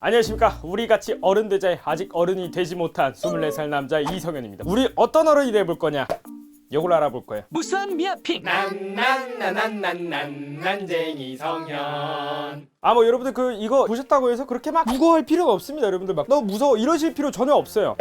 안녕하십니까. 우리같이 어른 되자에 아직 어른이 되지 못한 24살 남자 이성현입니다. 우리 어떤 어른이 돼볼 거냐, 요걸 알아볼 거예요. 무슨 미아핑 난쟁이 성현. 뭐 여러분들 이거 보셨다고 해서 그렇게 막 무거워할 필요가 없습니다. 여러분들 막 너무 무서워 이러실 필요 전혀 없어요.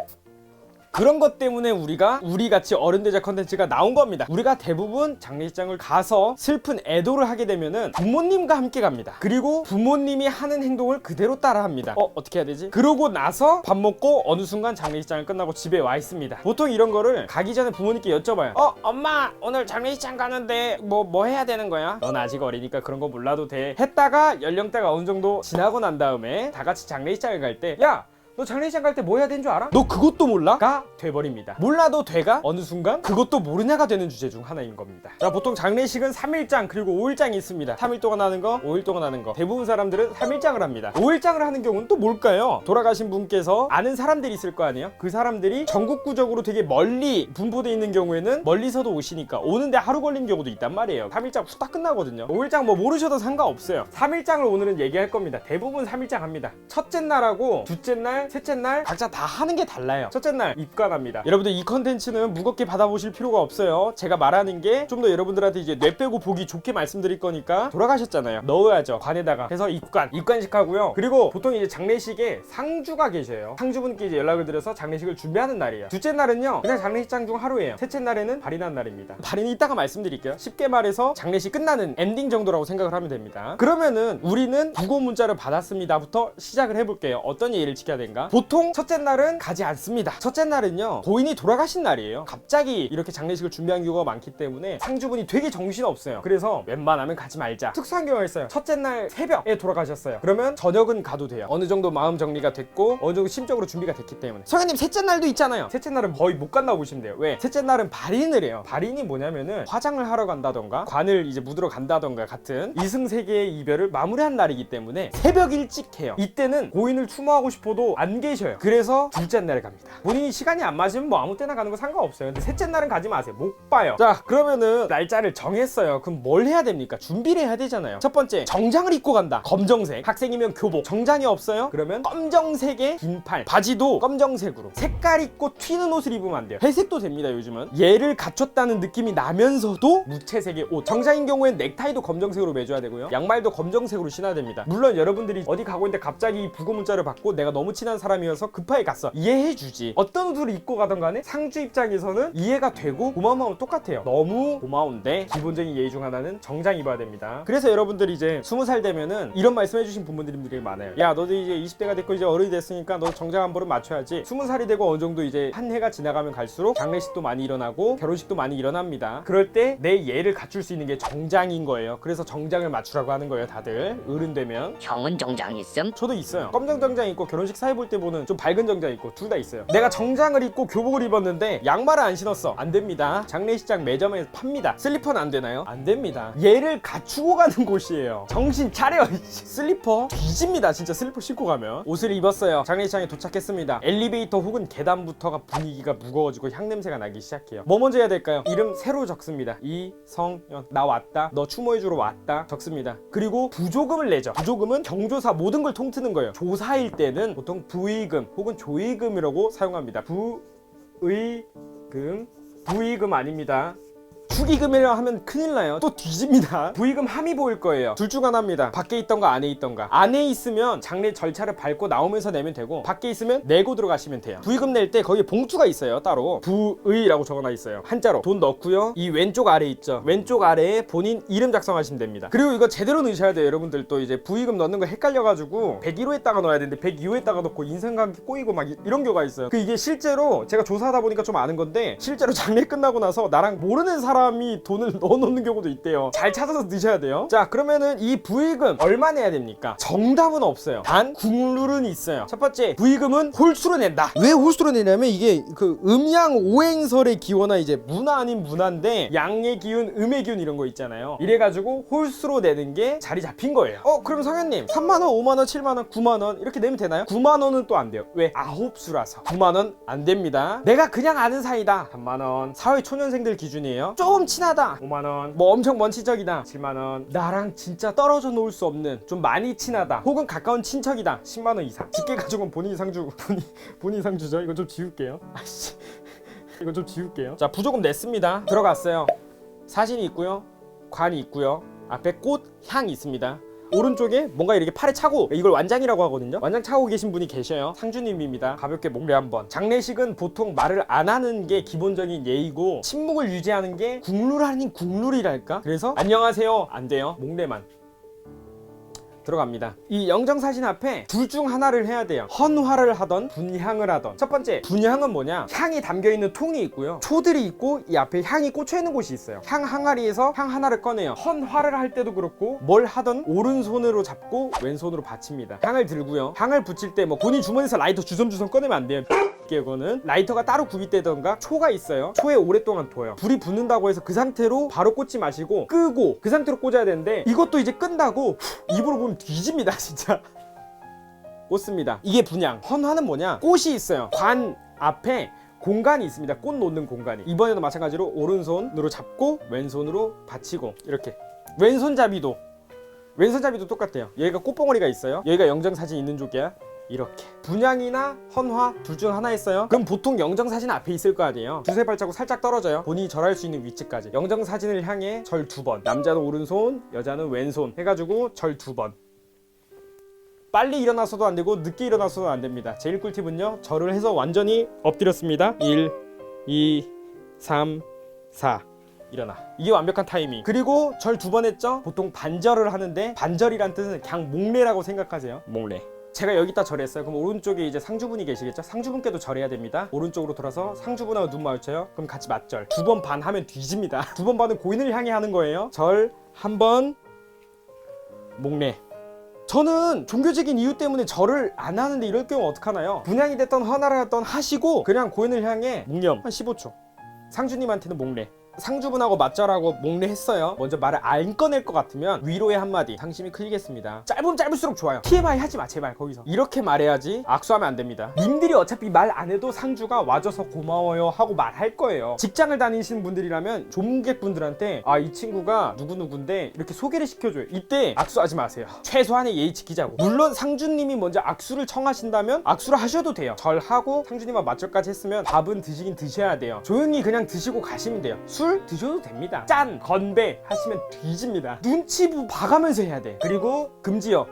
그런 것 때문에 우리같이 어른 되자 컨텐츠가 나온 겁니다. 우리가 대부분 장례식장을 가서 슬픈 애도를 하게 되면은 부모님과 함께 갑니다. 그리고 부모님이 하는 행동을 그대로 따라 합니다. 어떻게 해야 되지? 그러고 나서 밥 먹고 어느 순간 장례식장을 끝나고 집에 와 있습니다. 보통 이런 거를 가기 전에 부모님께 여쭤봐요. 엄마 오늘 장례식장 가는데 뭐 해야 되는 거야? 넌 아직 어리니까 그런 거 몰라도 돼. 했다가 연령대가 어느 정도 지나고 난 다음에 다 같이 장례식장을 갈 때, 야! 너 장례식장 갈 때 뭐 해야 되는 줄 알아? 너 그것도 몰라? 가 돼버립니다. 몰라도 돼가 어느 순간 그것도 모르냐가 되는 주제 중 하나인 겁니다. 자, 보통 장례식은 3일장 그리고 5일장이 있습니다. 3일 동안 하는 거, 5일 동안 하는 거. 대부분 사람들은 3일장을 합니다. 5일장을 하는 경우는 또 뭘까요? 돌아가신 분께서 아는 사람들이 있을 거 아니에요? 그 사람들이 전국구적으로 되게 멀리 분포되어 있는 경우에는 멀리서도 오시니까 오는데 하루 걸린 경우도 있단 말이에요. 3일장 후딱 끝나거든요. 5일장 뭐 모르셔도 상관없어요. 3일장을 오늘은 얘기할 겁니다. 대부분 3일장 합니다. 첫째 날하고 둘째 날, 셋째 날 각자 다 하는 게 달라요. 첫째 날 입관합니다. 여러분들 이 컨텐츠는 무겁게 받아보실 필요가 없어요. 제가 말하는 게 좀 더 여러분들한테 이제 뇌 빼고 보기 좋게 말씀드릴 거니까, 돌아가셨잖아요. 넣어야죠. 관에다가. 그래서 입관식 하고요. 그리고 보통 이제 장례식에 상주가 계셔요. 상주분께 이제 연락을 드려서 장례식을 준비하는 날이에요. 둘째 날은요 그냥 장례식장 중 하루예요. 셋째 날에는 발인한 날입니다. 발인이 이따가 말씀드릴게요. 쉽게 말해서 장례식 끝나는 엔딩 정도라고 생각을 하면 됩니다. 그러면은 우리는 부고 문자를 받았습니다부터 시작을 해볼게요. 어떤 예의를 지켜야 되는가? 보통 첫째 날은 가지 않습니다. 첫째 날은요 고인이 돌아가신 날이에요. 갑자기 이렇게 장례식을 준비한 경우가 많기 때문에 상주분이 되게 정신없어요. 그래서 웬만하면 가지 말자. 특수한 경우가 있어요. 첫째 날 새벽에 돌아가셨어요. 그러면 저녁은 가도 돼요. 어느 정도 마음 정리가 됐고 어느 정도 심적으로 준비가 됐기 때문에. 성현님 셋째 날도 있잖아요. 셋째 날은 거의 못 간다고 보시면 돼요. 왜? 셋째 날은 발인을 해요. 발인이 뭐냐면은 화장을 하러 간다던가 관을 이제 묻으러 간다던가 같은 이승세계의 이별을 마무리한 날이기 때문에 새벽 일찍 해요. 이때는 고인을 추모하고 싶어도 안 계셔요. 그래서 둘째 날에 갑니다. 본인이 시간이 안 맞으면 뭐 아무 때나 가는 거 상관없어요. 근데 셋째 날은 가지 마세요. 못 봐요. 자, 그러면은 날짜를 정했어요. 그럼 뭘 해야 됩니까? 준비를 해야 되잖아요. 첫 번째, 정장을 입고 간다. 검정색. 학생이면 교복. 정장이 없어요? 그러면 검정색의 긴팔. 바지도 검정색으로. 색깔 있고 튀는 옷을 입으면 안 돼요. 회색도 됩니다, 요즘은. 얘를 갖췄다는 느낌이 나면서도 무채색의 옷. 정장인 경우엔 넥타이도 검정색으로 매줘야 되고요. 양말도 검정색으로 신어야 됩니다. 물론 여러분들이 어디 가고 있는데 갑자기 부고 문자를 받고 내가 너무 친한 사람이어서 급하게 갔어. 이해해주지. 어떤 옷을 입고 가던 간에 상주 입장에서는 이해가 되고 고마운 마음은 똑같아요. 너무 고마운데 기본적인 예의 중 하나는 정장 입어야 됩니다. 그래서 여러분들이 이제 20살 되면은 이런 말씀 해주신 부모님들이 되게 많아요. 야, 너도 이제 20대가 됐고 이제 어른이 됐으니까 너 정장 한 벌은 맞춰야지. 20살이 되고 어느 정도 이제 한 해가 지나가면 갈수록 장례식도 많이 일어나고 결혼식도 많이 일어납니다. 그럴 때 내 예를 갖출 수 있는 게 정장인 거예요. 그래서 정장을 맞추라고 하는 거예요. 다들 어른 되면. 형은 정장 있음? 저도 있어요. 검정 정장 입고 결혼식 사회 볼 때 보는 좀 밝은 정장 입고 둘 다 있어요. 내가 정장을 입고 교복을 입었는데 양말을 안 신었어. 안 됩니다. 장례식장 매점에서 팝니다. 슬리퍼는 안 되나요? 안 됩니다. 얘를 갖추고 가는 곳이에요. 정신 차려. 슬리퍼 뒤집니다. 진짜 슬리퍼 신고 가면. 옷을 입었어요. 장례식장에 도착했습니다. 엘리베이터 혹은 계단부터가 분위기가 무거워지고 향냄새가 나기 시작해요. 뭐 먼저 해야 될까요? 이름 새로 적습니다. 이성현. 나 왔다. 너 추모해주러 왔다. 적습니다. 그리고 부조금을 내죠. 부조금은 경조사 모든 걸 통트는 거예요. 조사일 때는 보통 부의금 혹은 조의금이라고 사용합니다. 부의금 아닙니다. 축의금이라 하면 큰일 나요. 또 뒤집니다. 부의금 함이 보일 거예요. 둘 중 하나입니다. 밖에 있던가 안에 있던가. 안에 있으면 장례 절차를 밟고 나오면서 내면 되고, 밖에 있으면 내고 들어가시면 돼요. 부의금 낼 때 거기에 봉투가 있어요. 따로 부의라고 적어놔 있어요. 한자로 돈 넣고요. 이 왼쪽 아래 있죠. 왼쪽 아래에 본인 이름 작성하시면 됩니다. 그리고 이거 제대로 넣으셔야 돼요. 여러분들 또 이제 부의금 넣는 거 헷갈려가지고 101호에다가 넣어야 되는데 102호에다가 넣고 인생관계 꼬이고 막 이런 경우가 있어요. 이게 실제로 제가 조사하다 보니까 좀 아는 건데, 실제로 장례 끝나고 나서 나랑 모르는 사람이 돈을 넣어놓는 경우도 있대요. 잘 찾아서 넣으셔야 돼요. 자, 그러면은 이 부의금 얼마 내야 됩니까? 정답은 없어요. 단 국룰은 있어요. 첫 번째, 부의금은 홀수로 낸다. 왜 홀수로 내냐면 이게 그 음양 오행설의 기원화, 이제 문화 아닌 문화인데 양의 기운, 음의 기운 이런 거 있잖아요. 이래가지고 홀수로 내는 게 자리 잡힌 거예요. 그럼 성현님 3만원, 5만원, 7만원, 9만원 이렇게 내면 되나요? 9만원은 또 안 돼요. 왜? 9수라서 9만원 안 됩니다. 내가 그냥 아는 사이다. 3만원. 사회 초년생들 기준이에요. 좀 친하다 5만원, 뭐 엄청 먼 친척이다 7만원, 나랑 진짜 떨어져 놓을 수 없는 좀 많이 친하다 혹은 가까운 친척이다 10만원 이상. 직계 가족은 본인 상주 본인 상주죠. 이거 좀 지울게요. 아씨 이거 좀 지울게요. 자, 부조금 냈습니다. 들어갔어요. 사진이 있고요, 관이 있고요, 앞에 꽃, 향이 있습니다. 오른쪽에 뭔가 이렇게 팔에 차고, 이걸 완장이라고 하거든요. 완장 차고 계신 분이 계셔요. 상주님입니다. 가볍게 목례 한번. 장례식은 보통 말을 안 하는 게 기본적인 예의고, 침묵을 유지하는 게 국룰 아닌 국룰이랄까. 그래서 안녕하세요 안 돼요. 목례만 들어갑니다. 이 영정사진 앞에 둘 중 하나를 해야 돼요. 헌화를 하던 분향을 하던. 첫 번째, 분향은 뭐냐, 향이 담겨있는 통이 있고요, 초들이 있고 이 앞에 향이 꽂혀있는 곳이 있어요. 향 항아리에서 향 하나를 꺼내요. 헌화를 할 때도 그렇고 뭘 하던 오른손으로 잡고 왼손으로 받칩니다. 향을 들고요, 향을 붙일 때 뭐 본인 주머니에서 라이터 주섬주섬 꺼내면 안 돼요. 이거는 라이터가 따로 구비되던가 초가 있어요. 초에 오랫동안 둬요. 불이 붙는다고 해서 그 상태로 바로 꽂지 마시고 끄고 그 상태로 꽂아야 되는데, 이것도 이제 끈다고 입으로 보면 뒤집니다 진짜. 꽂습니다. 이게 분향. 헌화는 뭐냐, 꽃이 있어요. 관 앞에 공간이 있습니다. 꽃 놓는 공간이. 이번에도 마찬가지로 오른손으로 잡고 왼손으로 받치고 이렇게. 왼손잡이도 똑같아요. 여기가 꽃봉오리가 있어요. 여기가 영정사진 있는 쪽이야. 이렇게. 분향이나 헌화 둘 중 하나 했어요. 그럼 보통 영정사진 앞에 있을 거 아니에요. 두세 발자국 살짝 떨어져요. 본인이 절할 수 있는 위치까지. 영정사진을 향해 절 2번. 남자는 오른손, 여자는 왼손 해가지고 절 2번. 빨리 일어나서도 안 되고 늦게 일어나서도 안 됩니다. 제일 꿀팁은요, 절을 해서 완전히 엎드렸습니다. 1, 2, 3, 4 일어나. 이게 완벽한 타이밍. 그리고 절 2번 했죠? 보통 반절을 하는데, 반절이란 뜻은 그냥 목례라고 생각하세요. 목례. 제가 여기다 절했어요. 그럼 오른쪽에 이제 상주분이 계시겠죠? 상주분께도 절해야 됩니다. 오른쪽으로 돌아서 상주분하고 눈 마주쳐요. 그럼 같이 맞절. 2번 반 하면 뒤집니다. 2번 반은 고인을 향해 하는 거예요. 절 1번, 목례. 저는 종교적인 이유 때문에 절을 안 하는데 이럴 경우 어떡하나요? 분향이 됐던 헌화를 했던 하시고 그냥 고인을 향해 묵념 한 15초. 상주님한테는 목례. 상주분하고 맞절하고 목례했어요. 먼저 말을 안 꺼낼 것 같으면 위로의 한마디. 상심이 클리겠습니다. 짧으면 짧을수록 좋아요. TMI 하지마 제발. 거기서 이렇게 말해야지. 악수하면 안 됩니다. 님들이 어차피 말 안 해도 상주가 와줘서 고마워요 하고 말할 거예요. 직장을 다니시는 분들이라면 조문객분들한테 아, 이 친구가 누구누구인데 이렇게 소개를 시켜줘요. 이때 악수하지 마세요. 최소한의 예의 지키자고. 물론 상주님이 먼저 악수를 청하신다면 악수를 하셔도 돼요. 절하고 상주님과 맞절까지 했으면 밥은 드시긴 드셔야 돼요. 조용히 그냥 드시고 가시면 돼요. 술 드셔도 됩니다. 짠! 건배! 하시면 뒤집니다. 눈치 봐가면서 해야 돼. 그리고 금지어.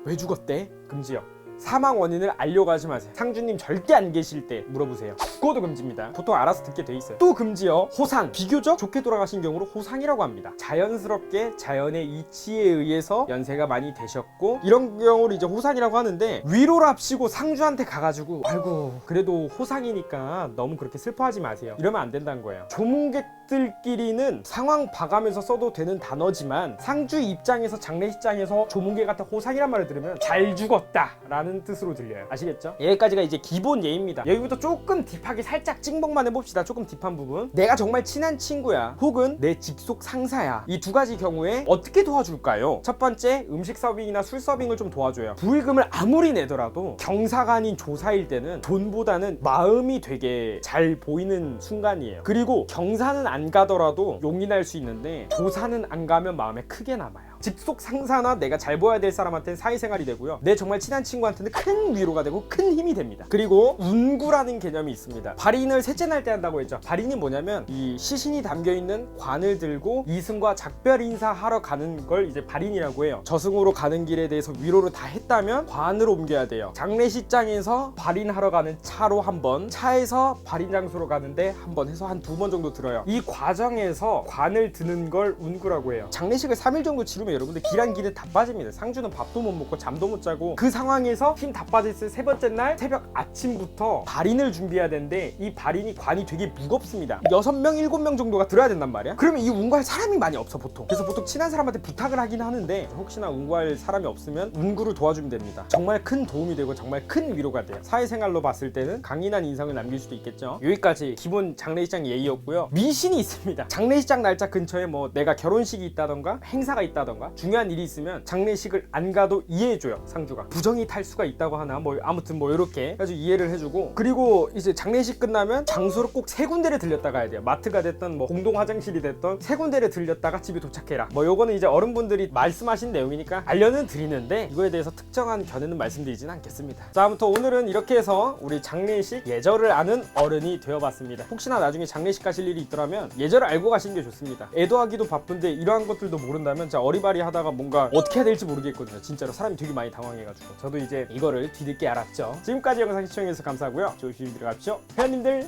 왜 죽었대? 금지어. 사망 원인을 알려가지 마세요. 상주님 절대 안 계실 때 물어보세요. 그것도 금지입니다. 보통 알아서 듣게 돼 있어요. 또 금지요. 호상. 비교적 좋게 돌아가신 경우로 호상이라고 합니다. 자연스럽게 자연의 이치에 의해서 연세가 많이 되셨고 이런 경우를 이제 호상이라고 하는데, 위로랍시고 상주한테 가가지고 아이고 그래도 호상이니까 너무 그렇게 슬퍼하지 마세요 이러면 안 된다는 거예요. 조문객들끼리는 상황 봐가면서 써도 되는 단어지만 상주 입장에서, 장례식장에서 조문객한테 호상이란 말을 들으면 잘 죽었다 라는 뜻으로 들려요. 아시겠죠? 여기까지가 이제 기본 예입니다. 여기부터 조금 딥하게 살짝 찍먹만 해봅시다. 조금 딥한 부분. 내가 정말 친한 친구야 혹은 내 직속 상사야. 이 두 가지 경우에 어떻게 도와줄까요? 첫 번째, 음식 서빙이나 술 서빙을 좀 도와줘요. 부의금을 아무리 내더라도 경사가 아닌 조사일 때는 돈보다는 마음이 되게 잘 보이는 순간이에요. 그리고 경사는 안 가더라도 용이 날 수 있는데 조사는 안 가면 마음에 크게 남아요. 직속 상사나 내가 잘 보여야 될 사람한테는 사회생활이 되고요, 내 정말 친한 친구한테는 큰 위로가 되고 큰 힘이 됩니다. 그리고 운구라는 개념이 있습니다. 발인을 셋째 날 때 한다고 했죠. 발인이 뭐냐면 이 시신이 담겨있는 관을 들고 이승과 작별 인사하러 가는 걸 이제 발인이라고 해요. 저승으로 가는 길에 대해서 위로를 다 했다면 관으로 옮겨야 돼요. 장례식장에서 발인하러 가는 차로 한 번, 차에서 발인 장소로 가는데 한 번 해서 한 2번 정도 들어요. 이 과정에서 관을 드는 걸 운구라고 해요. 장례식을 3일 정도 치르면 여러분들 기란 기는 다 빠집니다. 상주는 밥도 못 먹고 잠도 못 자고 그 상황에서 힘 다 빠졌을 세 번째 날 새벽 아침부터 발인을 준비해야 되는데, 이 발인이 관이 되게 무겁습니다. 6명 7명 정도가 들어야 된단 말이야. 그러면 이 운구할 사람이 많이 없어 보통. 그래서 보통 친한 사람한테 부탁을 하긴 하는데, 혹시나 운구할 사람이 없으면 운구를 도와주면 됩니다. 정말 큰 도움이 되고 정말 큰 위로가 돼요. 사회생활로 봤을 때는 강인한 인상을 남길 수도 있겠죠. 여기까지 기본 장례식장 예의였고요. 미신이 있습니다. 장례식장 날짜 근처에 뭐 내가 결혼식이 있다던가 행사가 있다던가 한다던가 중요한 일이 있으면 장례식을 안 가도 이해해줘요. 상주가 부정이 탈 수가 있다고 하나 뭐 아무튼 뭐 이렇게 아주 이해를 해주고, 그리고 이제 장례식 끝나면 장소를 꼭 세 군데를 들렸다 가야 돼요. 마트가 됐던 뭐 공동 화장실이 됐던 세 군데를 들렸다가 집에 도착해라. 뭐 요거는 이제 어른분들이 말씀하신 내용이니까 알려는 드리는데 이거에 대해서 특정한 견해는 말씀드리진 않겠습니다. 자, 아무튼 오늘은 이렇게 해서 우리 장례식 예절을 아는 어른이 되어봤습니다. 혹시나 나중에 장례식 가실 일이 있더라면 예절을 알고 가시는 게 좋습니다. 애도하기도 바쁜데 이러한 것들도 모른다면 진짜 어리바리 하다가 뭔가 어떻게 해야 될지 모르겠거든요. 진짜로 사람이 되게 많이 당황해가지고 저도 이제 이거를 뒤늦게 알았죠. 지금까지 영상 시청해주셔서 감사하고요. 조심히 들어가십시오. 회원님들